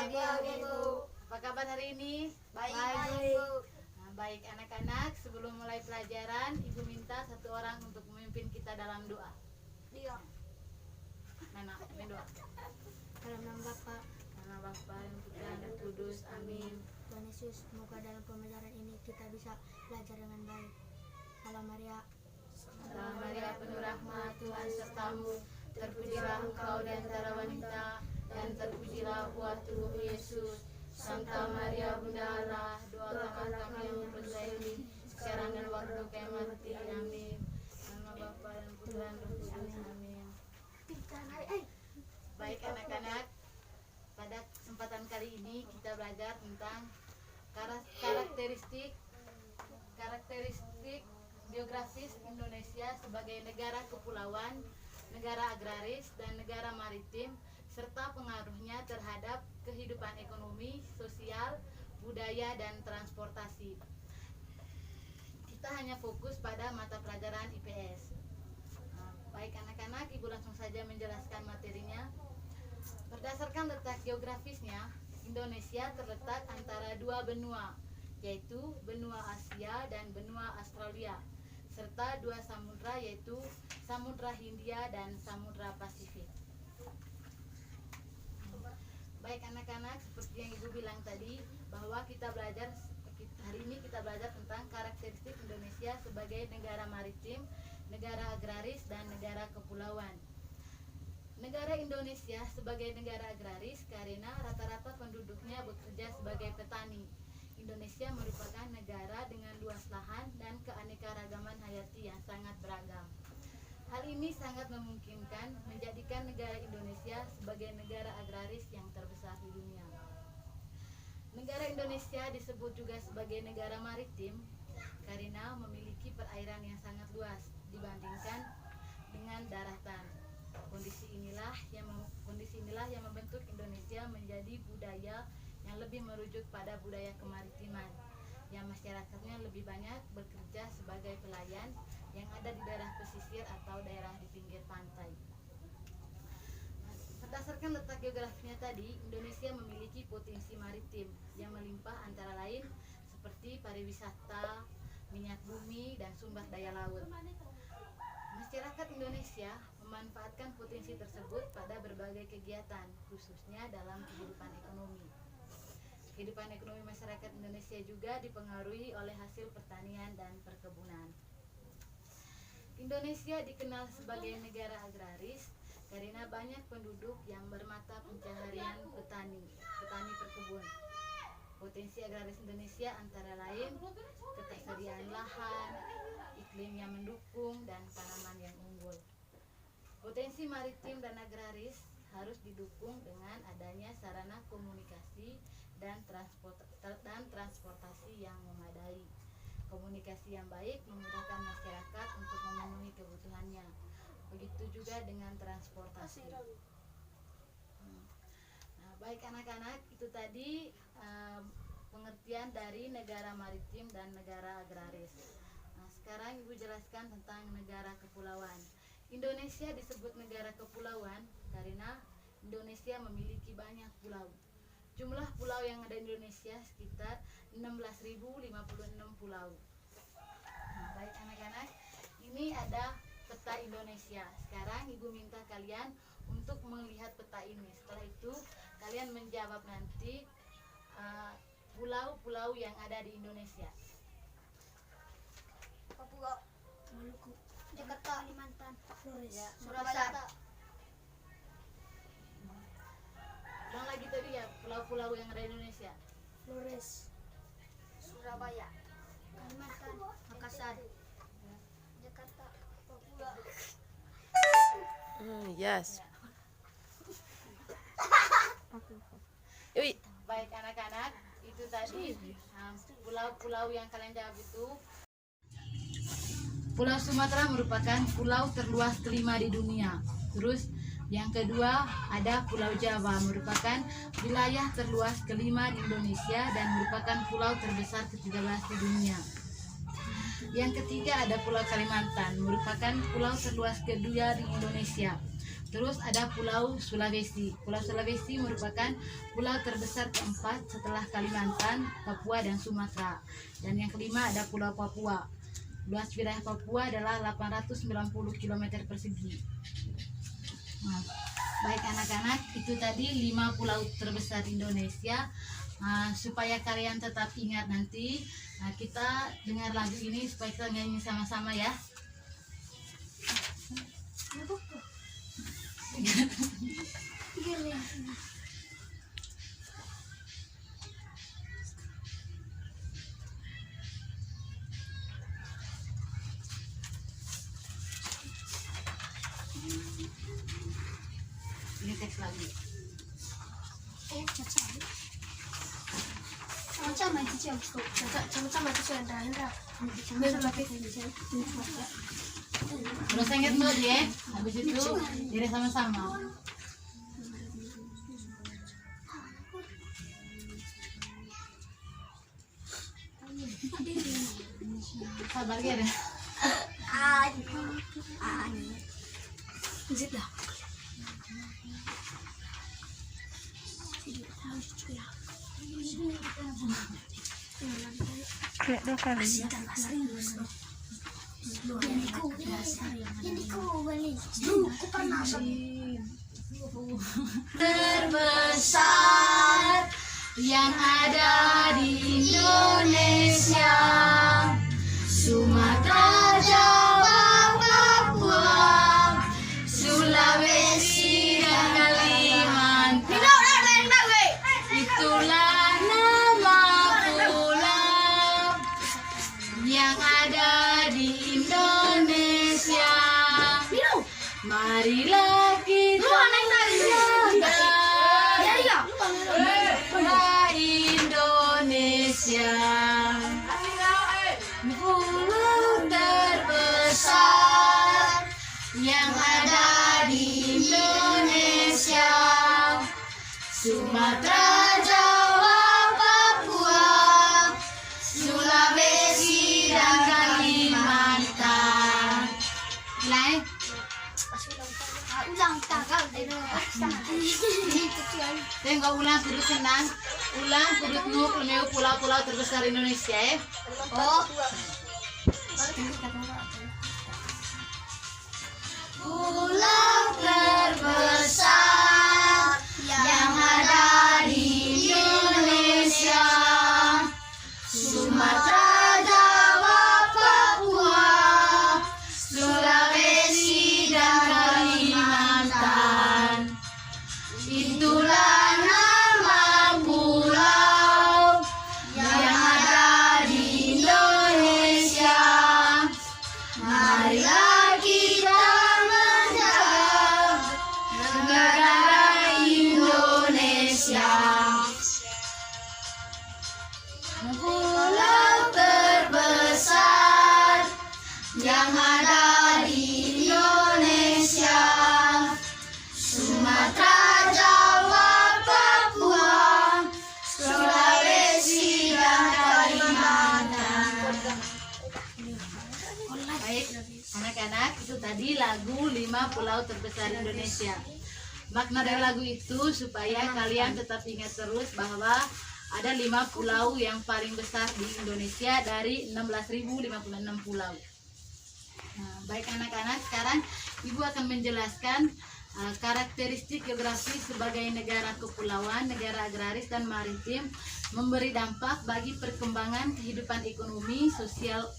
pagi Ibu. Apa kabar hari ini? Baik Ibu. Nah, baik anak-anak, sebelum mulai pelajaran, Ibu minta satu orang untuk memimpin kita dalam doa. Dia. Nana, ini doa. Dalam nama Bapa Nama Bapa dan Putra dan Roh Kudus. Amin. Tuhan Yesus, semoga dalam pembelajaran ini kita bisa belajar dengan baik. Salam Maria. Salam Maria, penuh rahmat, Tuhan sertamu. Terpujilah engkau di antara wanita, dan terpujilah buah tubuh Yesus. Santa Maria Bunda Allah, doakanlah kami yang berdosa sekarang dan waktu kami mati. Amin. Nama Bapa dan Putra dan Roh Kudus. Amin. Baik anak-anak, pada kesempatan kali ini kita belajar tentang karakteristik geografis Indonesia sebagai negara kepulauan, negara agraris, dan negara maritim, serta pengaruhnya terhadap kehidupan ekonomi, sosial, budaya, dan transportasi. Kita hanya fokus pada mata pelajaran IPS. Baik anak-anak, Ibu langsung saja menjelaskan materinya. Berdasarkan letak geografisnya, Indonesia terletak antara dua benua, yaitu benua Asia dan benua Australia, serta dua samudra, yaitu Samudra Hindia dan Samudra Pasifik. Baik anak-anak, seperti yang Ibu bilang tadi, bahwa hari ini kita belajar tentang karakteristik Indonesia sebagai negara maritim, negara agraris, dan negara kepulauan. Negara Indonesia sebagai negara agraris karena rata-rata penduduknya bekerja sebagai petani. Indonesia merupakan negara dengan luas lahan dan keanekaragaman hayati yang sangat beragam. Hal ini sangat memungkinkan menjadikan negara Indonesia sebagai negara agraris yang terbesar di dunia. Negara Indonesia disebut juga sebagai negara maritim karena memiliki perairan yang sangat luas dibandingkan dengan daratan. Kondisi inilah yang membentuk Indonesia menjadi budaya yang lebih merujuk pada budaya kemaritiman, yang masyarakatnya lebih banyak bekerja sebagai pelayan yang ada di daerah pesisir atau daerah di pinggir pantai. Berdasarkan letak geografisnya tadi, Indonesia memiliki potensi maritim yang melimpah antara lain seperti pariwisata, minyak bumi, dan sumber daya laut. Masyarakat Indonesia memanfaatkan potensi tersebut pada berbagai kegiatan, khususnya dalam kehidupan ekonomi. Kehidupan ekonomi masyarakat Indonesia juga dipengaruhi oleh hasil pertanian dan perkebunan. Indonesia dikenal sebagai negara agraris karena banyak penduduk yang bermata pencaharian petani perkebun. Potensi agraris Indonesia antara lain ketersediaan lahan, iklim yang mendukung, dan tanaman yang unggul. Potensi maritim dan agraris harus didukung dengan adanya sarana komunikasi dan transportasi yang memadai. Komunikasi yang baik memudahkan masyarakat untuk memenuhi kebutuhannya. Begitu juga dengan transportasi. Nah, baik anak-anak, itu tadi pengertian dari negara maritim dan negara agraris. Nah, sekarang Ibu jelaskan tentang negara kepulauan. Indonesia disebut negara kepulauan karena Indonesia memiliki banyak pulau. Jumlah pulau yang ada di Indonesia sekitar 16.056 pulau. Nah, baik anak-anak, ini ada peta Indonesia. Sekarang Ibu minta kalian untuk melihat peta ini. Setelah itu kalian menjawab nanti pulau-pulau yang ada di Indonesia. Papua, Maluku, Jakarta, Kalimantan, Flores, Ya, Surabaya. Ulang lagi tadi ya, pulau-pulau yang ada di Indonesia. Flores, Surabaya, Kalimantan, Makassar, Jakarta, Papua. Yes. Yui. Baik anak-anak, itu tadi pulau-pulau yang kalian jawab itu. Pulau Sumatera merupakan pulau terluas kelima di dunia. Terus yang kedua ada Pulau Jawa, merupakan wilayah terluas kelima di Indonesia dan merupakan pulau terbesar ke-13 di dunia. Yang ketiga ada Pulau Kalimantan, merupakan pulau terluas kedua di Indonesia. Terus ada Pulau Sulawesi. Pulau Sulawesi merupakan pulau terbesar keempat setelah Kalimantan, Papua, dan Sumatera. Dan yang kelima ada Pulau Papua. Luas wilayah Papua adalah 890 km persegi. Nah, baik anak-anak, itu tadi 5 pulau terbesar Indonesia. Supaya kalian tetap ingat nanti, kita dengar lagu ini supaya kita nyanyi sama-sama ya. Ini teks lagu. Terus ingat dulu ya, habis itu jadi sama-sama. Sabar ya. Kayak dua kali. Terbesar yang ada di Indonesia, Sumatera, Jawa, Papua, Sulawesi, dan Kalimantan. Itulah nama pulau yang ada di Indonesia. Marilah kita bangga Indonesia, pulau terbesar yang ada di Indonesia, Sumatera, Jawa, Papua, Sulawesi, dan Kalimantan. Mulai. Tengok ulang kudu senang. Ulang kudu nuk lemeu pulau-pulau terbesar Indonesia ya. Oh. Pulau terbesar yang ada di Indonesia, Sumatera, Jawa, Papua, Sulawesi, dan Kalimantan. Itulah nama pulau yang ada di Indonesia. Marilah kita menjaga negara Indonesia, pulau terbesar yang ada di Indonesia, Sumatera, Jawa, Papua, Sulawesi, dan Kalimantan. Baik, anak-anak, itu tadi lagu 5 pulau terbesar Indonesia. Makna dari lagu itu supaya kalian tetap ingat terus bahwa ada 5 pulau yang paling besar di Indonesia dari 16.056 pulau. Nah, baik anak-anak, sekarang Ibu akan menjelaskan karakteristik geografis sebagai negara kepulauan, negara agraris dan maritim, memberi dampak bagi perkembangan kehidupan ekonomi sosial,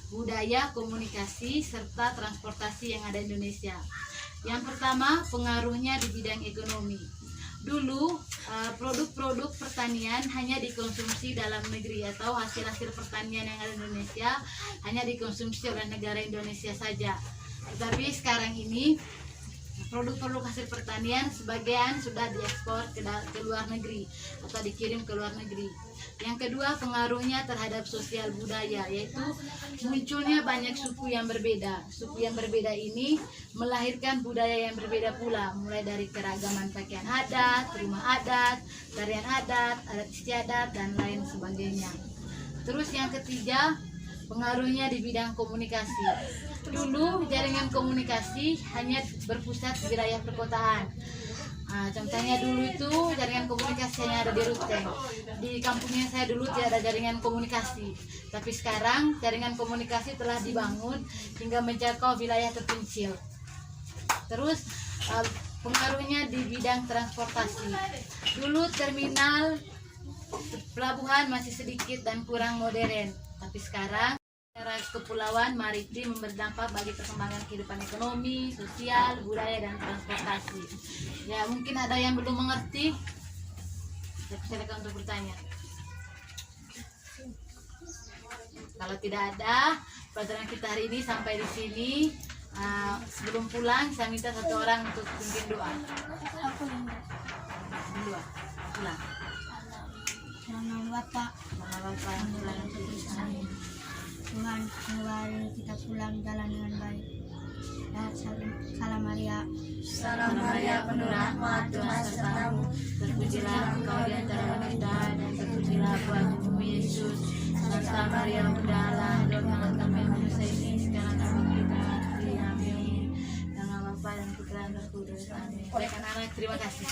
budaya, komunikasi, serta transportasi yang ada di Indonesia. Yang pertama, pengaruhnya di bidang ekonomi. Dulu produk-produk pertanian hanya dikonsumsi dalam negeri atau hasil-hasil pertanian yang ada di Indonesia hanya dikonsumsi oleh negara Indonesia saja. Tetapi sekarang ini produk-produk hasil pertanian sebagian sudah diekspor ke luar negeri atau dikirim ke luar negeri. Yang kedua, pengaruhnya terhadap sosial budaya, yaitu munculnya banyak suku yang berbeda. Suku yang berbeda ini melahirkan budaya yang berbeda pula, mulai dari keragaman pakaian adat, rumah adat, tarian adat, adat istiadat, dan lain sebagainya. Terus yang ketiga, Pengaruhnya di bidang komunikasi. Dulu jaringan komunikasi hanya berpusat di wilayah perkotaan. Contohnya dulu itu jaringan komunikasi hanya ada di Ruteng. Di kampungnya saya dulu tidak ada jaringan komunikasi. Tapi sekarang jaringan komunikasi telah dibangun hingga menjangkau wilayah terpencil. Terus pengaruhnya di bidang transportasi. Dulu terminal pelabuhan masih sedikit dan kurang modern. Tapi sekarang daerah kepulauan maritim berdampak bagi perkembangan kehidupan ekonomi, sosial, budaya, dan transportasi. Ya, mungkin ada yang belum mengerti. Silakan untuk bertanya. Kalau tidak ada, pelajaran kita hari ini sampai di sini. Sebelum pulang, saya minta satu orang untuk pimpin doa. Aku minta. Doa. Pulang. Nama Bapak, Nama Bapa yang telah Amin. Tuhan, semoga hari ini kita pulang jalan dengan baik. Dan salam Maria. Salam Maria, penuh rahmat, Tuhan sertamu. Terpujilah engkau di antara wanita, dan terpujilah buahmu Yesus. Santa Maria, Bunda Allah, doakanlah kami yang berdosa ini sekarang dan waktu kita mati. Amin. Nama Bapa dan Putra dan Roh Kudus. Amin. Baik anak-anak, terima kasih.